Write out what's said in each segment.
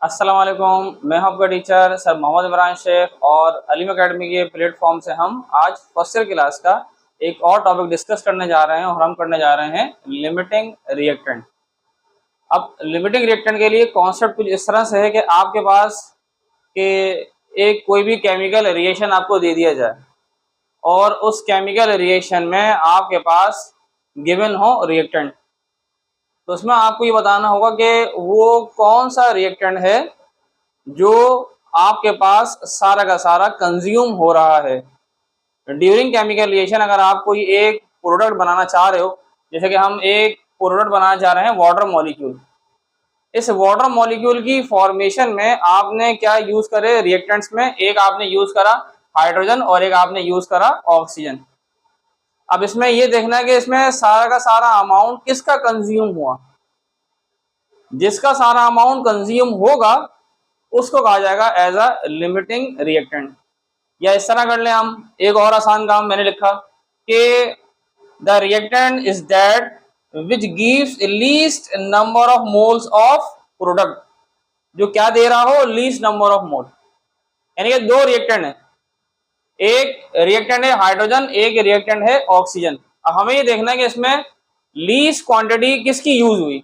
अस्सलाम वालेकुम। मैं हूं आपका टीचर सर मोहम्मद इमरान शेख और अलीम एकेडमी के प्लेटफॉर्म से हम आज फर्स्ट ईयर क्लास का एक और टॉपिक डिस्कस करने जा रहे हैं और हम करने जा रहे हैं लिमिटिंग रिएक्टेंट। अब लिमिटिंग रिएक्टेंट के लिए कॉन्सेप्ट कुछ इस तरह से है कि आपके पास के एक कोई भी केमिकल रिएक्शन आपको दे दिया जाए और उस केमिकल रिएक्शन में आपके पास गिवन हो रिएक्टेंट, तो उसमें आपको ये बताना होगा कि वो कौन सा रिएक्टेंट है जो आपके पास सारा का सारा कंज्यूम हो रहा है ड्यूरिंग केमिकल रिएक्शन। अगर आप कोई एक प्रोडक्ट बनाना चाह रहे हो, जैसे कि हम एक प्रोडक्ट बनाना चाह रहे हैं वाटर मॉलिक्यूल, इस वाटर मॉलिक्यूल की फॉर्मेशन में आपने क्या यूज करे रिएक्टेंट्स में, एक आपने यूज करा हाइड्रोजन और एक आपने यूज करा ऑक्सीजन। अब इसमें ये देखना है कि इसमें सारा का सारा अमाउंट किसका कंज्यूम हुआ। जिसका सारा अमाउंट कंज्यूम होगा उसको कहा जाएगा एज अ लिमिटिंग रिएक्टेंट। या इस तरह कर लें हम, एक और आसान काम मैंने लिखा कि the reactant is that which gives least number of moles of product, जो क्या दे रहा हो लीस्ट नंबर ऑफ मोल। यानी कि दो रिएक्टेंट है, एक रिएक्टेंट है हाइड्रोजन, एक रिएक्टेंट है ऑक्सीजन। अब हमें ये देखना है कि इसमें लीस्ट क्वांटिटी किसकी यूज हुई,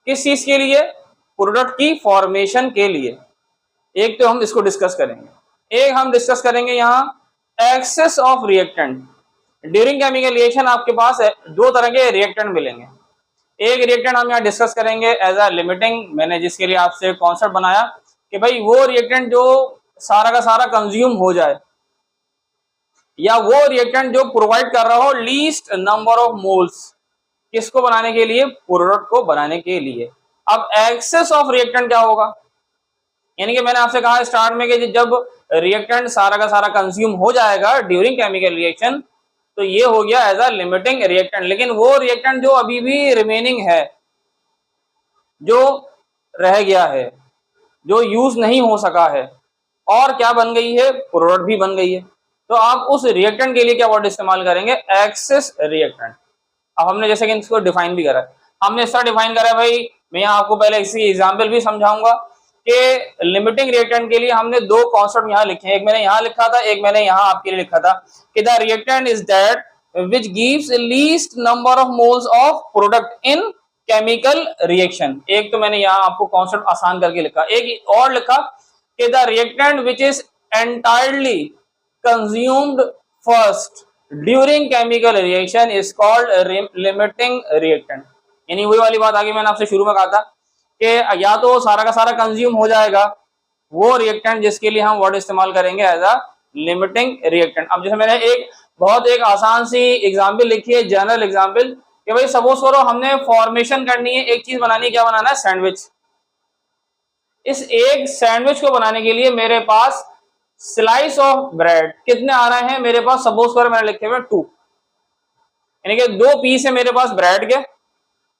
किस चीज के लिए, प्रोडक्ट की फॉर्मेशन के लिए। एक तो हम इसको डिस्कस करेंगे, एक हम डिस्कस करेंगे यहाँ excess of reactant. During chemical reaction आपके पास दो तरह के रिएक्टेंट मिलेंगे। एक रिएक्टेंट हम यहाँ डिस्कस करेंगे एज अ लिमिटिंग, मैंने जिसके लिए आपसे कॉन्सेप्ट बनाया कि भाई वो रिएक्टेंट जो सारा का सारा कंज्यूम हो जाए, या वो रिएक्टेंट जो प्रोवाइड कर रहा हो लीस्ट नंबर ऑफ मोल्स, किसको बनाने के लिए, प्रोडक्ट को बनाने के लिए। अब एक्सेस ऑफ रिएक्टेंट क्या होगा, यानी कि मैंने आपसे कहा स्टार्ट में कि जब रिएक्टेंट सारा का सारा कंज्यूम हो जाएगा ड्यूरिंग केमिकल रिएक्शन, तो ये हो गया एज अ लिमिटिंग रिएक्टेंट। लेकिन वो रिएक्टेंट जो अभी भी रिमेनिंग है, जो रह गया है, जो यूज नहीं हो सका है और क्या बन गई है, प्रोडक्ट भी बन गई है, तो आप उस रिएक्टेंट के लिए क्या वर्ड इस्तेमाल करेंगे, एक्सेस रिएक्टेंट। अब हमने जैसे कि इसको डिफाइन भी करा है, हमने इसका डिफाइन करा है भाई, मैं यहाँ आपको पहले इसी एग्जांपल भी समझाऊंगा कि लिमिटिंग रिएक्टेंट के लिए हमने दो कॉन्सेप्ट यहाँ लिखे हैं। एक मैंने यहाँ लिखा था, एक मैंने यहाँ आपके लिए लिखा था कि the reactant is that which gives least number of moles of product in chemical reaction. एक तो मैंने यहाँ आपको कॉन्सेप्ट आसान करके लिखा, एक और लिखा कि the reactant which is entirely consumed first during chemical reaction is called limiting reactant. यानी वही वाली बात आगे मैंने आपसे शुरू में कहा था कि या तो सारा का सारा कंज्यूम हो जाएगा वो रिएक्टेंट जिसके लिए हम वर्ड इस्तेमाल करेंगे एज अ लिमिटिंग रिएक्टेंट। अब जैसे मैंने एक आसान सी एग्जांपल लिखी है, जनरल एग्जांपल, कि भाई सपोज करो हमने फॉर्मेशन करनी है, एक चीज बनानी है, क्या बनाना है, सैंडविच। इस एक सैंडविच को बनाने के लिए मेरे पास स्लाइस ऑफ ब्रेड कितने आ रहे हैं मेरे पास, सपोज करो मैंने लिखे हुए 2, यानी कि 2 पीस है मेरे पास ब्रेड के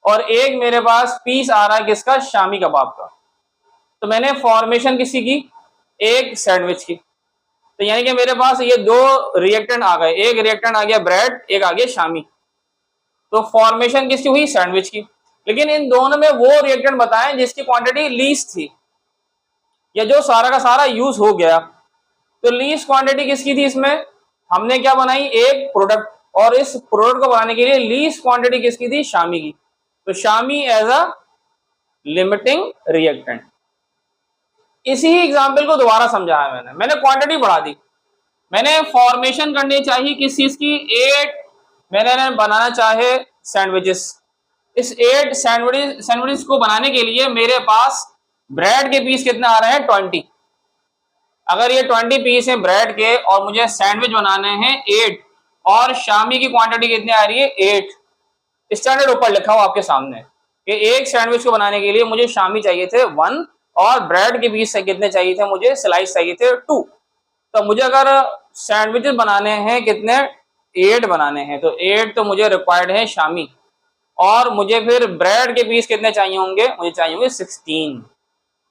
और एक मेरे पास पीस आ रहा है किसका, शामी कबाब का। तो मैंने फॉर्मेशन किसी की, एक सैंडविच की। तो यानी कि मेरे पास ये दो रिएक्टेंट आ गए, एक रिएक्टेंट आ गया ब्रेड, एक आ गया शामी। तो फॉर्मेशन किसकी हुई, सैंडविच की। लेकिन इन दोनों में वो रिएक्टेंट बताएं जिसकी क्वांटिटी लीस्ट थी या जो सारा का सारा यूज हो गया। तो लीस्ट क्वांटिटी किसकी थी, इसमें हमने क्या बनाई, एक प्रोडक्ट, और इस प्रोडक्ट को बनाने के लिए लीस्ट क्वांटिटी किसकी थी, शामी की। तो शामी एज अ लिमिटिंग रिएक्टेंट। इसी ही एग्जांपल को दोबारा समझाया मैंने क्वांटिटी बढ़ा दी। मैंने फॉर्मेशन करनी चाहिए किस चीज की, 8 मैंने बनाना चाहे सैंडविचेस। इस 8 सैंडविचेस को बनाने के लिए मेरे पास ब्रेड के पीस कितने आ रहे हैं, 20। अगर ये 20 पीस है ब्रेड के और मुझे सैंडविच बनाने हैं 8, और शामी की क्वांटिटी कितनी आ रही है, 8। स्टैंडर्ड ऊपर लिखा हुआ आपके सामने कि एक सैंडविच को बनाने के लिए मुझे शामी चाहिए थे 1 और ब्रेड के पीस कितने चाहिए थे, मुझे स्लाइस चाहिए थे 2। तो मुझे अगर सैंडविचेस बनाने हैं कितने, 8 बनाने हैं, तो 8 तो मुझे रिक्वायर्ड है शामी, और मुझे फिर ब्रेड के पीस कितने चाहिए होंगे, मुझे चाहिए होंगे 16।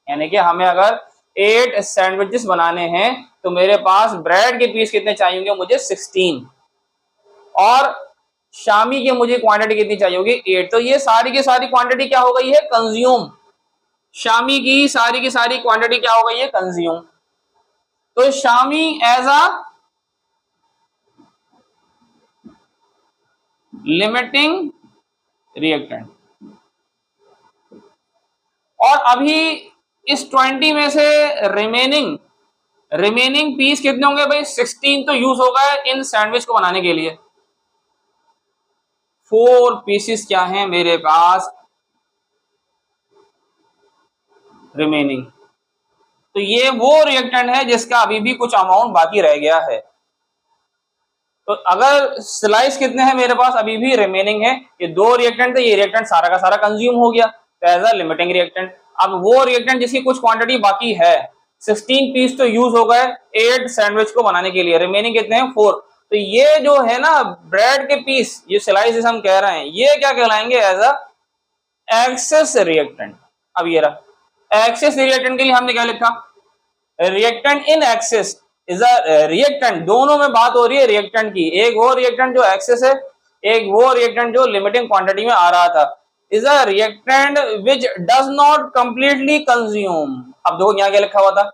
यानी कि हमें अगर 8 सैंडविचेस बनाने हैं तो मेरे पास ब्रेड के पीस कितने चाहिए होंगे, मुझे 16, और शामी की मुझे क्वांटिटी कितनी चाहिए होगी, 8। तो ये सारी की सारी क्वांटिटी क्या हो गई है, कंज्यूम। शामी की सारी क्वांटिटी क्या हो गई है, कंज्यूम। तो शामी एज अ लिमिटिंग रिएक्टेंट, और अभी इस 20 में से रिमेनिंग पीस कितने होंगे भाई, 16 तो यूज होगा इन सैंडविच को बनाने के लिए। 4 पीसेस क्या हैं मेरे पास रिमेनिंग। तो ये वो रिएक्टेंट है जिसका अभी भी कुछ अमाउंट बाकी रह गया है। तो अगर स्लाइस कितने हैं मेरे पास अभी भी रिमेनिंग है, ये 2 रिएक्टेंट थे, ये रिएक्टेंट सारा का सारा कंज्यूम हो गया, तो एज अ लिमिटिंग रिएक्टेंट। अब वो रिएक्टेंट जिसकी कुछ क्वांटिटी बाकी है, 16 पीस तो यूज हो गए 8 सैंडविच को बनाने के लिए, रिमेनिंग कितने हैं 4। तो ये जो है ना ब्रेड के पीस, ये स्लाइस हम कह रहे हैं, ये क्या कहलाएंगे, एज अ एक्सेस रिएक्टेंट। अब ये रहा एक्सेस रिएक्टेंट के लिए हमने क्या लिखा, reactant in excess is a reactant, दोनों में बात हो रही है रिएक्टेंट की, एक वो रिएक्टेंट जो एक्सेस है, एक वो रिएक्टेंट जो लिमिटिंग क्वांटिटी में आ रहा था। Is a reactant which does not completely consume. अब देखो यहाँ क्या लिखा हुआ था,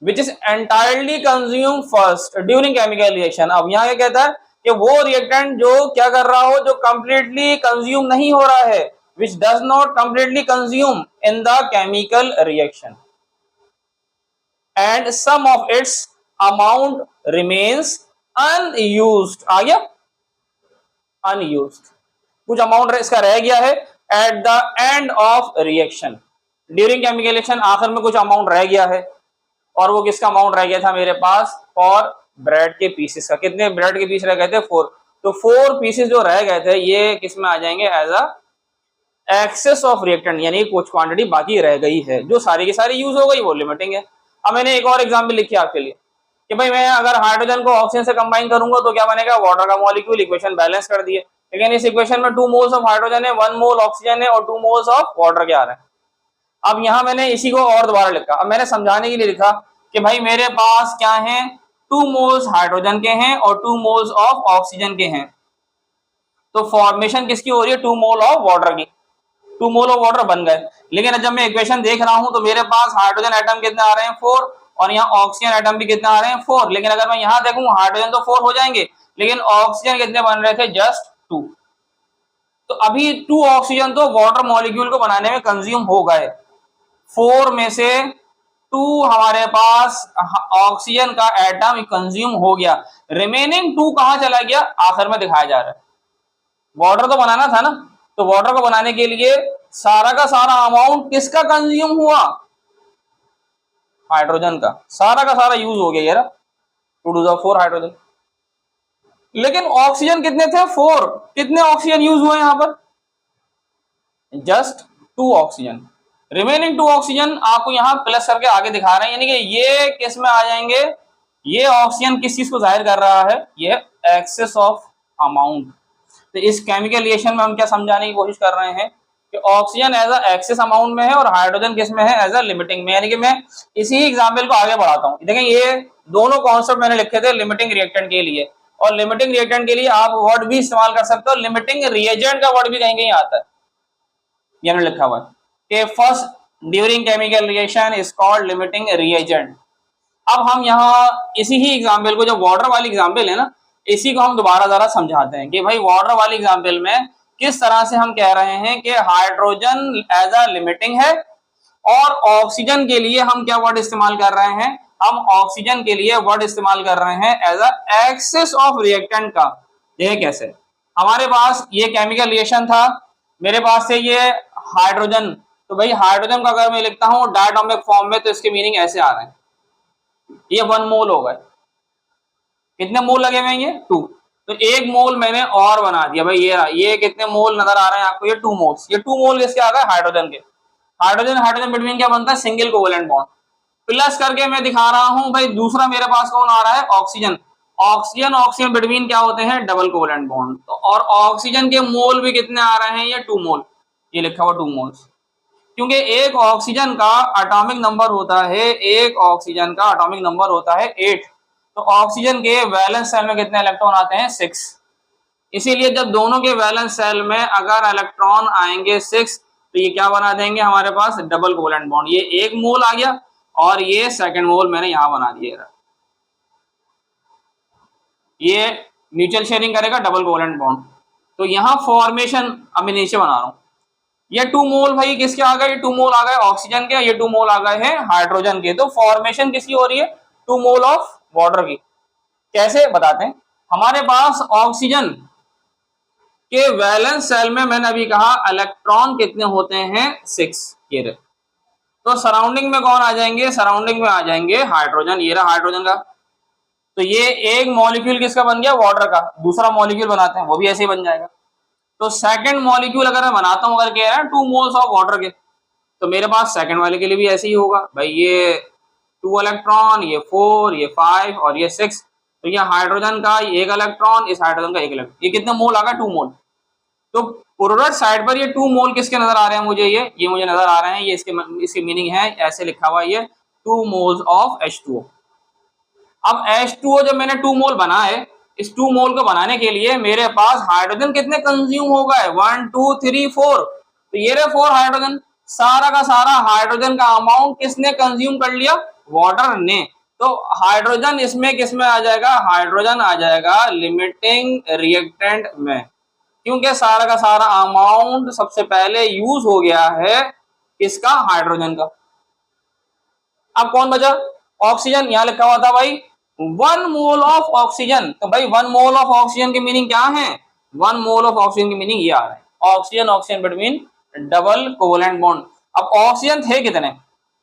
which is entirely consume first during chemical reaction. अब यहाँ क्या कहता है कि वो रिएक्टेंट जो क्या कर रहा हो, जो कंप्लीटली कंज्यूम नहीं हो रहा है, which does not completely consume in the chemical reaction and some of its amount remains unused। आ गया unused, कुछ अमाउंट इसका रह गया है at the end of reaction, during chemical reaction आखिर में कुछ अमाउंट रह गया है, और वो किसका अमाउंट रह गया था मेरे पास, और ब्रेड के पीसेस का। कितने ब्रेड के पीस रह गए थे, 4। तो 4 पीसेस जो रह गए थे ये किस में आ जाएंगे, as a excess of reactant, यानी कुछ क्वांटिटी बाकी रह गई है, जो सारी की सारी यूज हो गई, वो लिमिटिंग है। अब मैंने एक और एग्जांपल लिखी आपके लिए कि भाई मैं अगर हाइड्रोजन को ऑक्सीजन से कंबाइन करूंगा तो क्या बनेगा, वाटर का मॉलिक्यूल, इक्वेशन बैलेंस कर दिए। लेकिन इस इक्वेशन में 2 मोल्स ऑफ हाइड्रोजन है, 1 मोल ऑक्सीजन है और 2 मोल्स ऑफ वाटर के आ रहे हैं। अब यहां मैंने इसी को और दोबारा लिखा, अब मैंने समझाने के लिए लिखा कि भाई मेरे पास क्या है, 2 मोल्स हाइड्रोजन के हैं और 2 मोल्स ऑफ ऑक्सीजन के हैं। तो फॉर्मेशन किसकी हो रही है, 2 मोल ऑफ वाटर की, 2 मोल ऑफ वाटर बन गए। लेकिन जब मैं इक्वेशन देख रहा हूं तो मेरे पास हाइड्रोजन एटम कितने आ रहे हैं, 4, और यहाँ ऑक्सीजन एटम भी कितने आ रहे हैं, 4। लेकिन अगर मैं यहाँ देखूं हाइड्रोजन तो 4 हो जाएंगे, लेकिन ऑक्सीजन कितने बन रहे थे, जस्ट 2। तो अभी 2 ऑक्सीजन तो वाटर मॉलिक्यूल को बनाने में कंज्यूम हो गए, 4 में से 2 हमारे पास ऑक्सीजन का एटम कंज्यूम हो गया, रिमेनिंग 2 कहां चला गया, आखिर में दिखाया जा रहा है। वाटर तो बनाना था ना, तो वाटर को बनाने के लिए सारा का सारा अमाउंट किसका कंज्यूम हुआ, हाइड्रोजन का सारा यूज हो गया यार, 2 टू द 4 हाइड्रोजन। लेकिन ऑक्सीजन कितने थे, 4। कितने ऑक्सीजन यूज हुए यहां पर, जस्ट 2 ऑक्सीजन। रिमेनिंग 2 ऑक्सीजन आपको यहां प्लस करके आगे दिखा रहे हैं, यानी कि ये किस में आ जाएंगे, ये ऑक्सीजन किस चीज को जाहिर कर रहा है, ये एक्सेस ऑफ अमाउंट। तो इस केमिकल रिएक्शन में हम क्या समझाने की कोशिश कर रहे हैं कि oxygen as a excess amount में है और हाइड्रोजन किस में है, एज अ लिमिटिंग में। यानी कि मैं इसी एग्जांपल को आगे बढ़ाता हूं, देखें ये दोनों कॉन्सेप्ट मैंने लिखे थे लिमिटिंग रिएक्टेंट के लिए, और लिमिटिंग रिएक्टेंट के लिए आप वर्ड भी इस्तेमाल कर सकते हो, लिमिटिंग रिएजेंट का वर्ड भी कहीं कहीं आता है, ये मैंने लिखा हुआ है कि first during chemical reaction is called limiting reagent. अब हम यहाँ इसी ही एग्जाम्पल को, जो वाटर वाली एग्जाम्पल है ना, इसी को हम दोबारा जरा समझाते हैं कि भाई वाटर वाली एग्जाम्पल में किस तरह से हम कह रहे हैं कि हाइड्रोजन एज अ लिमिटिंग है, और ऑक्सीजन के लिए हम क्या वर्ड इस्तेमाल कर रहे हैं, हम ऑक्सीजन के लिए वर्ड इस्तेमाल कर रहे हैं as a excess of reactant का। देखिए कैसे, हमारे पास ये केमिकल रिएक्शन था, मेरे पास से ये हाइड्रोजन, तो भाई हाइड्रोजन का अगर मैं लिखता हूं डायटोमिक फॉर्म में तो इसके मीनिंग ऐसे आ रहे हैं, ये 1 मोल हो गए, कितने मोल लगे हुए ये 2, तो 1 मोल मैंने और बना दिया भाई, ये कितने मोल नजर आ रहे हैं आपको, ये 2 मोल्स, ये 2 मोल किसके आ गए, हाइड्रोजन के। हाइड्रोजन हाइड्रोजन बिटवीन क्या बनता है, सिंगल कोवेलेंट बॉन्ड, प्लस करके मैं दिखा रहा हूं भाई दूसरा मेरे पास कौन आ रहा है, ऑक्सीजन। ऑक्सीजन ऑक्सीजन बिटवीन क्या होते हैं, डबल कोवेलेंट बॉन्ड। तो और ऑक्सीजन के मोल भी कितने आ रहे हैं, ये 2 मोल, ये लिखा हुआ 2 मोल्स, क्योंकि एक ऑक्सीजन का एटॉमिक नंबर होता है, एक ऑक्सीजन का एटॉमिक नंबर होता है 8। तो ऑक्सीजन के वैलेंस सेल में कितने इलेक्ट्रॉन आते हैं, 6। इसीलिए जब दोनों के वैलेंस सेल में अगर इलेक्ट्रॉन आएंगे 6, तो ये क्या बना देंगे हमारे पास डबल कोवेलेंट बॉन्ड। ये एक मोल आ गया और ये सेकंड मोल मैंने यहां बना दिया। ये म्यूचुअल शेयरिंग करेगा डबल कोवेलेंट बॉन्ड। तो यहां फॉर्मेशन अब मैं नीचे बना रहा हूं। ये 2 मोल भाई किसके आ गए, ये 2 मोल आ गए ऑक्सीजन के, ये 2 मोल आ गए हैं हाइड्रोजन के। तो फॉर्मेशन किसकी हो रही है, 2 मोल ऑफ वाटर की। कैसे बताते हैं, हमारे पास ऑक्सीजन के वैलेंस सेल में मैंने अभी कहा इलेक्ट्रॉन कितने होते हैं 6। ये रहे। तो सराउंडिंग में कौन आ जाएंगे, सराउंडिंग में आ जाएंगे हाइड्रोजन। ये रहा हाइड्रोजन का। तो ये एक मॉलिक्यूल किसका बन गया, वाटर का। दूसरा मॉलिक्यूल बनाते हैं वो भी ऐसे ही बन जाएगा। तो सेकंड मॉलिक्यूल अगर मैं बनाता हूं, अगर कह रहा है 2 मोल्स ऑफ वाटर के, तो मेरे पास सेकंड वाले के लिए भी ऐसे ही होगा भाई। ये 2 इलेक्ट्रॉन, ये 4, ये 5 और ये 6। तो ये हाइड्रोजन का एक इलेक्ट्रॉन, इस हाइड्रोजन का एक इलेक्ट्रॉन, ये कितने मोल आ गए 2 मोल। तो प्रोडक्ट साइड पर ये 2 मोल किसके नजर आ रहे हैं मुझे, ये मुझे नजर आ रहे हैं। ये इसकी मीनिंग है ऐसे लिखा हुआ, ये 2 मोल्स ऑफ H2O। अब H2O जब मैंने 2 मोल बनाए, इस 2 मोल को बनाने के लिए मेरे पास हाइड्रोजन कितने कंज्यूम हो गए, 1 2 3 4। तो ये रहे 4 हाइड्रोजन। सारा का सारा हाइड्रोजन का अमाउंट किसने कंज्यूम कर लिया, वाटर ने। तो हाइड्रोजन इसमें किसमें आ जाएगा, हाइड्रोजन आ जाएगा लिमिटिंग रिएक्टेंट में, क्योंकि सारा का सारा अमाउंट सबसे पहले यूज हो गया है किसका, हाइड्रोजन का। अब कौन बचा, ऑक्सीजन। यहां लिखा हुआ था भाई 1 मोल ऑफ ऑक्सीजन। तो भाई 1 मोल ऑफ ऑक्सीजन की मीनिंग क्या है, 1 मोल ऑफ ऑक्सीजन की मीनिंग ये आ रहा है, oxygen oxygen between double covalent bond. अब ऑक्सीजन थे कितने,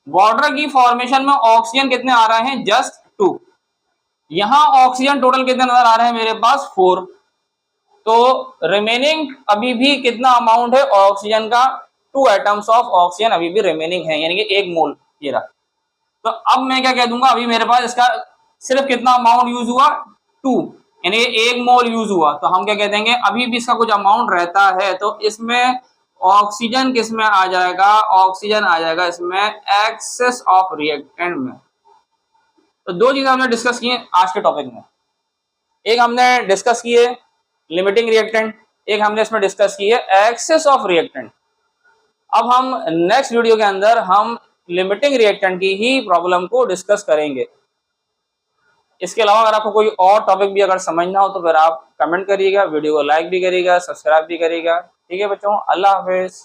वाटर की फॉर्मेशन में ऑक्सीजन कितने आ रहे हैं, जस्ट 2। यहां ऑक्सीजन टोटल कितने नजर आ रहे हैं मेरे पास, 4। तो रिमेनिंग अभी भी कितना अमाउंट है ऑक्सीजन का, 2 एटम्स ऑफ ऑक्सीजन अभी भी रिमेनिंग है, यानी कि 1 मोल ये रहा। तो अब मैं क्या कह दूंगा, अभी मेरे पास इसका सिर्फ कितना अमाउंट यूज हुआ, 2, यानी 1 मोल यूज हुआ। तो हम क्या कह देंगे, अभी भी इसका कुछ अमाउंट रहता है। तो इसमें ऑक्सीजन किस में आ जाएगा, ऑक्सीजन आ जाएगा इसमें एक्सेस ऑफ रिएक्टेंट में। तो 2 चीजें हमने डिस्कस की हैं आज के टॉपिक में। एक हमने डिस्कस की है लिमिटिंग रिएक्टेंट, एक हमने इसमें डिस्कस की है एक्सेस ऑफ रिएक्टेंट। अब हम नेक्स्ट वीडियो के अंदर हम लिमिटिंग रिएक्टेंट की ही प्रॉब्लम को डिस्कस करेंगे। इसके अलावा अगर आपको कोई और टॉपिक भी अगर समझना हो तो फिर आप कमेंट करिएगा, वीडियो को लाइक भी करिएगा, सब्सक्राइब भी करिएगा। ठीक है बच्चों, अल्लाह हाफिज।